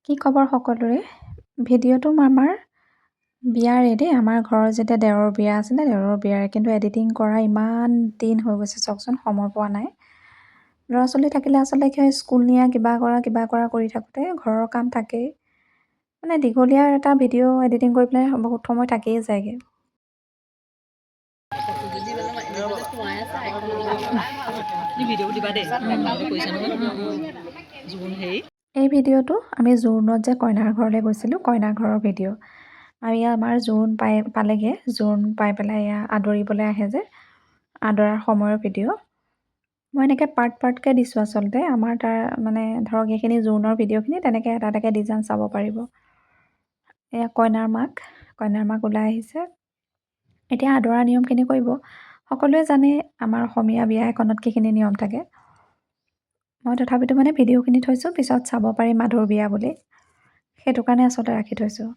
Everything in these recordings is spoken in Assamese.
কি খবৰ সকলোৰে? ভিডিঅ'টো আমাৰ বিয়াৰে দেই, আমাৰ ঘৰৰ যেতিয়া দেওৰৰ বিয়া আছিলে, দেওৰৰ বিয়াৰে। কিন্তু এডিটিং কৰা ইমান দিন হৈ গৈছে চাওকচোন, সময় পোৱা নাই। ল'ৰা ছোৱালী থাকিলে আচলতে কি হয়, স্কুল নিয়া কিবা কৰা কৰি থাকোঁতে ঘৰৰ কাম থাকেই। মানে দীঘলীয়া এটা ভিডিঅ' এডিটিং কৰি পেলাই বহুত সময় থাকিয়ে যায়গৈ। এই ভিডিঅ'টো আমি জোৰোণত যে কইনাৰ ঘৰলৈ গৈছিলোঁ, কইনাৰ ঘৰৰ ভিডিঅ'। আৰু আমাৰ জোৰোণ পালেগৈ, জোৰোণ পাই পেলাই আদৰিবলৈ আহে যে, আদৰাৰ সময়ৰ ভিডিঅ'। মই এনেকৈ পাৰ্টকৈ দিছোঁ আচলতে। আমাৰ তাৰ মানে ধৰক এইখিনি জোৰোণৰ ভিডিঅ'খিনি তেনেকৈ এটা এটাকৈ দি যাম, চাব পাৰিব। এয়া কইনাৰ মাক ওলাই আহিছে। এতিয়া আদৰা নিয়মখিনি কৰিব। সকলোৱে জানে আমাৰ অসমীয়া বিয়া এখনত কিখিনি নিয়ম থাকে। মই তথাপিতো মানে ভিডিঅ'খিনি থৈছোঁ, পিছত চাব পাৰিম মাধুৰ বিয়া বুলি। সেইটো কাৰণে আচলতে ৰাখি থৈছোঁ।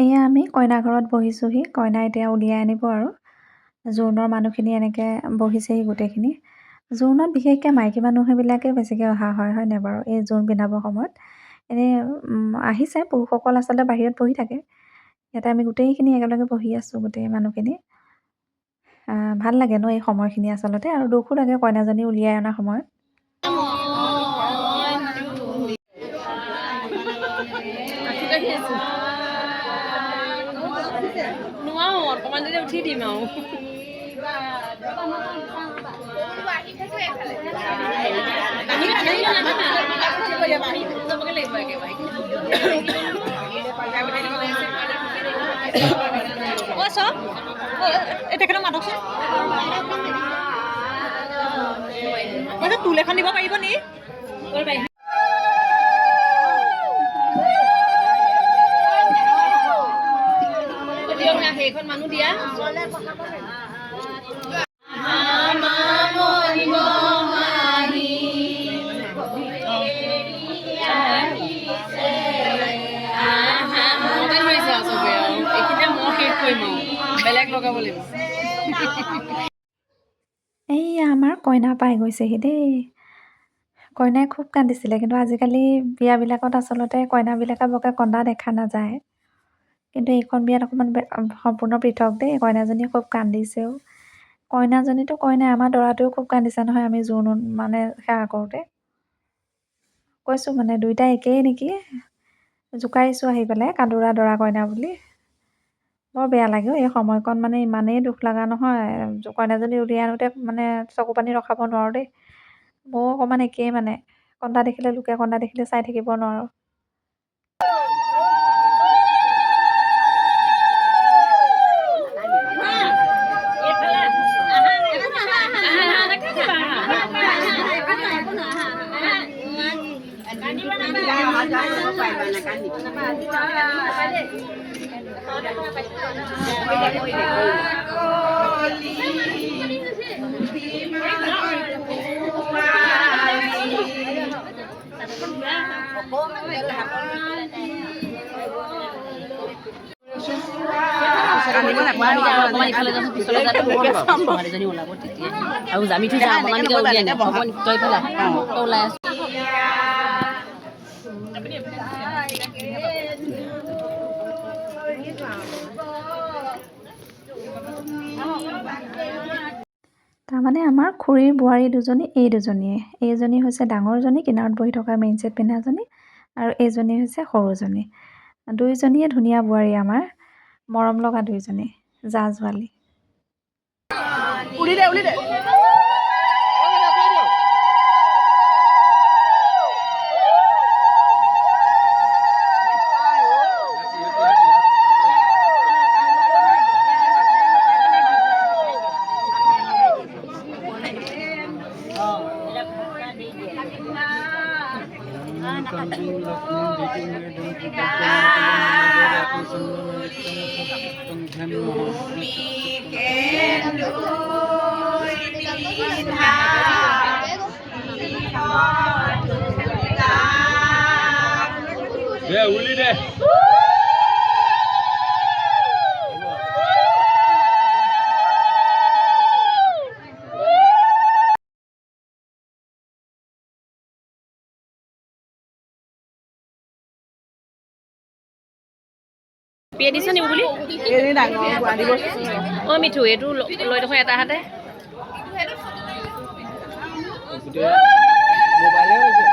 এয়া আমি কইনা ঘৰত বহিছোঁহি। কইনা এতিয়া উলিয়াই আনিব আৰু। জোৰোণৰ মানুহখিনি এনেকৈ বহিছেহি গোটেইখিনি। জোৰোণত বিশেষকৈ মাইকী মানুহবিলাকে বেছিকৈ অহা হয় নাই বাৰু, এই জোৰোণ পিন্ধাবৰ সময়ত। এনেই আহিছে পুৰুষসকল আচলতে বাহিৰত বহি থাকে। ইয়াতে আমি গোটেইখিনি একেলগে বহি আছোঁ, গোটেই মানুহখিনি। ভাল লাগে ন এই সময়খিনি আচলতে, আৰু দুখো লাগে কইনাজনী উলিয়াই অনাৰ সময়ত। অকণমান যদি উঠি দিম আৰু তেখেতক মাতকচোন, তুল এখন দিব পাৰিব নি? সেইখন মানুহ দিয়া এইয়া আমাৰ কইনা পাই গৈছেহি দেই। কইনাই খুব কান্দিছিলে, কিন্তু আজিকালি বিয়াবিলাকত আচলতে কইনাবিলাকে বৰকৈ কন্দা দেখা নাযায়। কিন্তু এইখন বিয়াত অকণমান সম্পূৰ্ণ পৃথক দেই। কইনাজনী খুব কান্দিছেও। কইনাজনীতো কইনাই, আমাৰ দৰাটোৱেও খুব কান্দিছে নহয় আমি জোৰোণ মানে সেৱা কৰোঁতে। কৈছোঁ মানে দুইটা একেই নেকি, জোকাৰিছোঁ আহি পেলাই কান্দোৰা দৰা কইনা বুলি। বৰ বেয়া লাগে এই সময়কণ, মানে ইমানেই দুখ লগা নহয়। কইনাজনী উলিয়াই আনোতে মানে চকু পানী ৰখাব নোৱাৰোঁ দেই। ময়ো অকণমান একেই মানে, কন্দা দেখিলে, লোকে কন্দা দেখিলে চাই থাকিব নোৱাৰোঁ। আৰু জামি থৈ যাওঁ ওলাই আছো। তাৰমানে আমাৰ খুৰীৰ বোৱাৰী দুজনী, এইজনী হৈছে ডাঙৰজনী, কিনাৰত বহি থকা মেইন ছেট পিন্ধাজনী, আৰু এইজনী হৈছে সৰুজনী। দুইজনীয়ে ধুনীয়া বোৱাৰী আমাৰ, মৰম লগা দুইজনী, জা জোৱালী। উলি দে উলি দে উলি দে বিয়ে দিছে নি বুলি এই ডাঙৰ আনিব অ মিঠু এইটো লৈ দেখোন এটা হাতে মোবাইলে হৈছে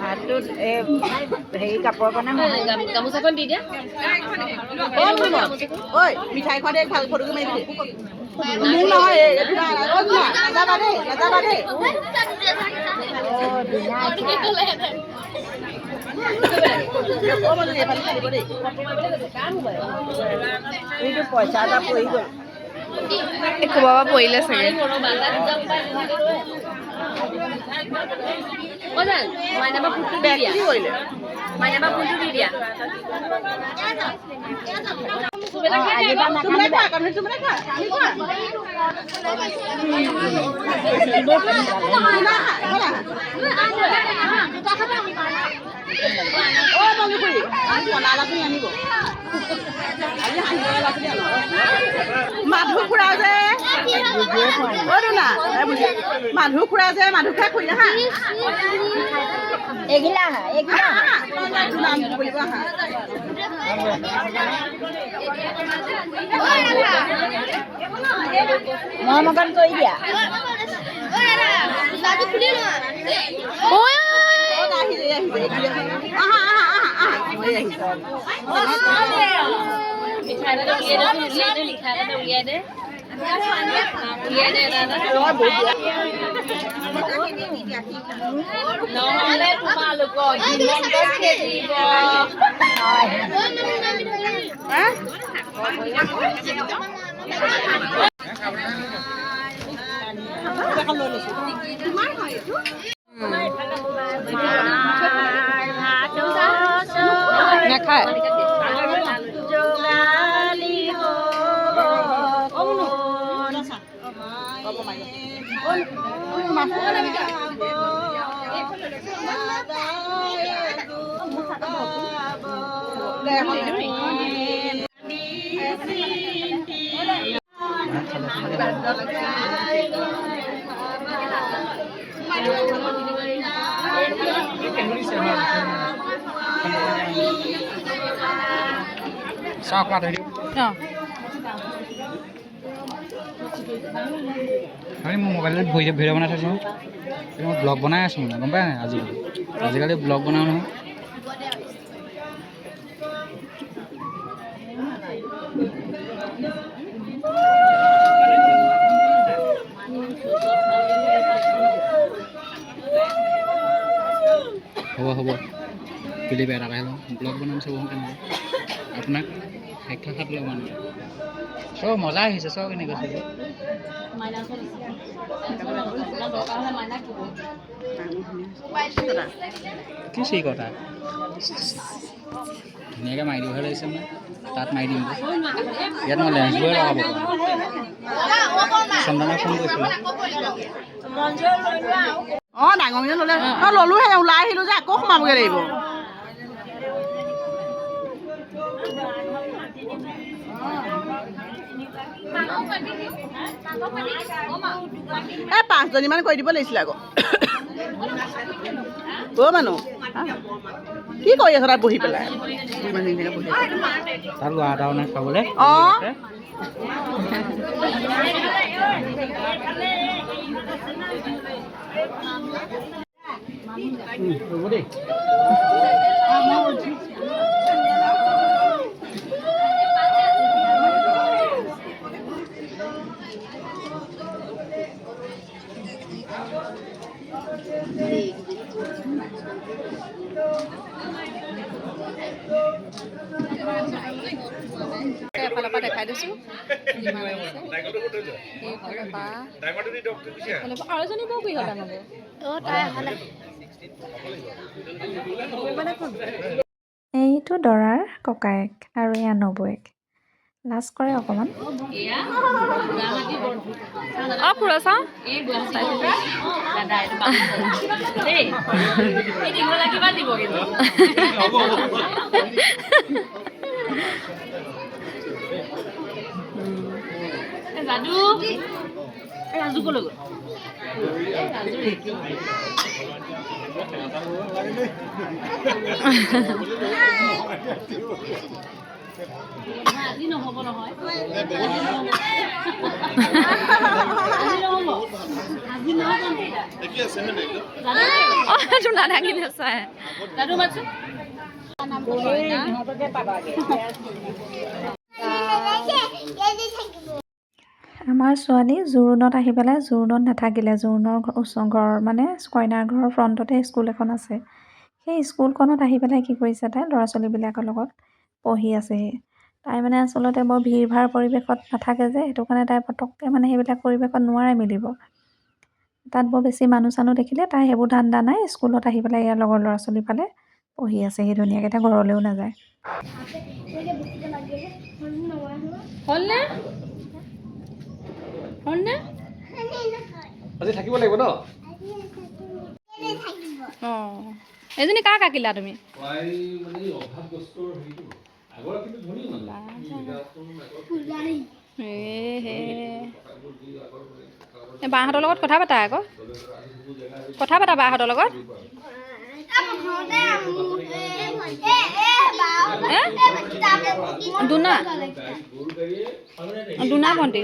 হাতটোত হেৰি কাপোৰ কাৰণে গামোচাখন দি দিয়া ঐ মিঠাইখন দে ভাল ফটোকে মাৰি দে মোক নহয় নাযাবা দেই নাযাবা দেই এইটো পইচা এটা পৰি গ'ল ক'ৰবাৰ পৰা পৰিলে চাগে মাইনাবা ফোনটো দি দিয়া কৰিলে মাইনাবা ফোনটো দি দিয়া মাধু খুৰা যে মাধু খুৰা যে মাধু খুৰা খুৰিলে হা এগিলা নাম কৰিব হা মৰমগন কৰি দিয়া নহ'লে তোমালোকৰ হিমন্তত খেদিব নাখায় চাহ খোৱা ধৰি দিওঁ আমি মোৰ মোবাইলত ভিডিঅ' বনাই থৈছোঁ মই ব্লগ বনাই আছোঁ মানে গম পাই নাই আজিকালি ব্লগ বনাওঁ নহয় হ'ব ক্লিপ এটা লগাই লওঁ ব্লগ বনাম চাব কেনেকৈ আপোনাক সাক্ষাৎ ল'ব মানে চব মজা আহিছে চব এনেকৈ কৈছে কি সেই কথা ধুনীয়াকৈ মাৰি দিবহে লাগিছে মানে তাত মাৰি দিম ইয়াত মই লেন্সবোৰে লগাব চন্দনে ফোন কৰিছিলোঁ ডাঙৰজনে ল'লে ল'লোহে ওলাই আহিলোঁ যে আকৌ সোমাবগৈ লাগিব এই 5জনীমান কৰি দিব লাগিছিলে আকৌ মানুহ কি কৰি আছ তাত বহি পেলাই তাৰ ল'ৰা এটাও নাই খাবলৈ হ'ব দেই এফালৰ পৰা দেখাই দিছোঁ আৰু এজনী বৰ কি হ'ল এইটো দৰাৰ ককায়েক আৰু এয়া নবৌৱেক লাজ কৰে অকণমান অঁ ফুৰা চাওঁ কিমান দিব কিন্তু যাদু ৰাজু ক'লৈ গ'ল আজি নহ'ব নহয় দাদু মাতচোন আমাৰ ছোৱালী জোৰোণত আহি পেলাই জোৰোণত নাথাকিলে জোৰোণৰ ঘৰ মানে কইনাৰ ঘৰৰ ফ্ৰণ্টতে স্কুল এখন আছে সেই স্কুলখনত আহি পেলাই কি কৰিছে তাই ল'ৰা ছোৱালীবিলাকৰ লগত পঢ়ি আছেহি তাই মানে আচলতে বৰ ভিৰ ভাৰ পৰিৱেশত নাথাকে যে সেইটো কাৰণে তাই পটককৈ মানে সেইবিলাক পৰিৱেশত নোৱাৰে মিলিব তাত বৰ বেছি মানুহ চানুহ দেখিলে তাই সেইবোৰ ধান্দা নাই স্কুলত আহি পেলাই ইয়াৰ লগৰ ল'ৰা ছোৱালী পালে পঢ়ি আছেহি ধুনীয়াকৈ তাই ঘৰলৈও নাযায় হ'লনে হ'লনে আজি থাকিব লাগিব ন অঁ এজনী কাৰ কাকিলা তুমি বাহঁতৰ লগত কথা পাতা আকৌ কথা পাতা বাহঁতৰ লগত দুনা দুনা ভণ্টি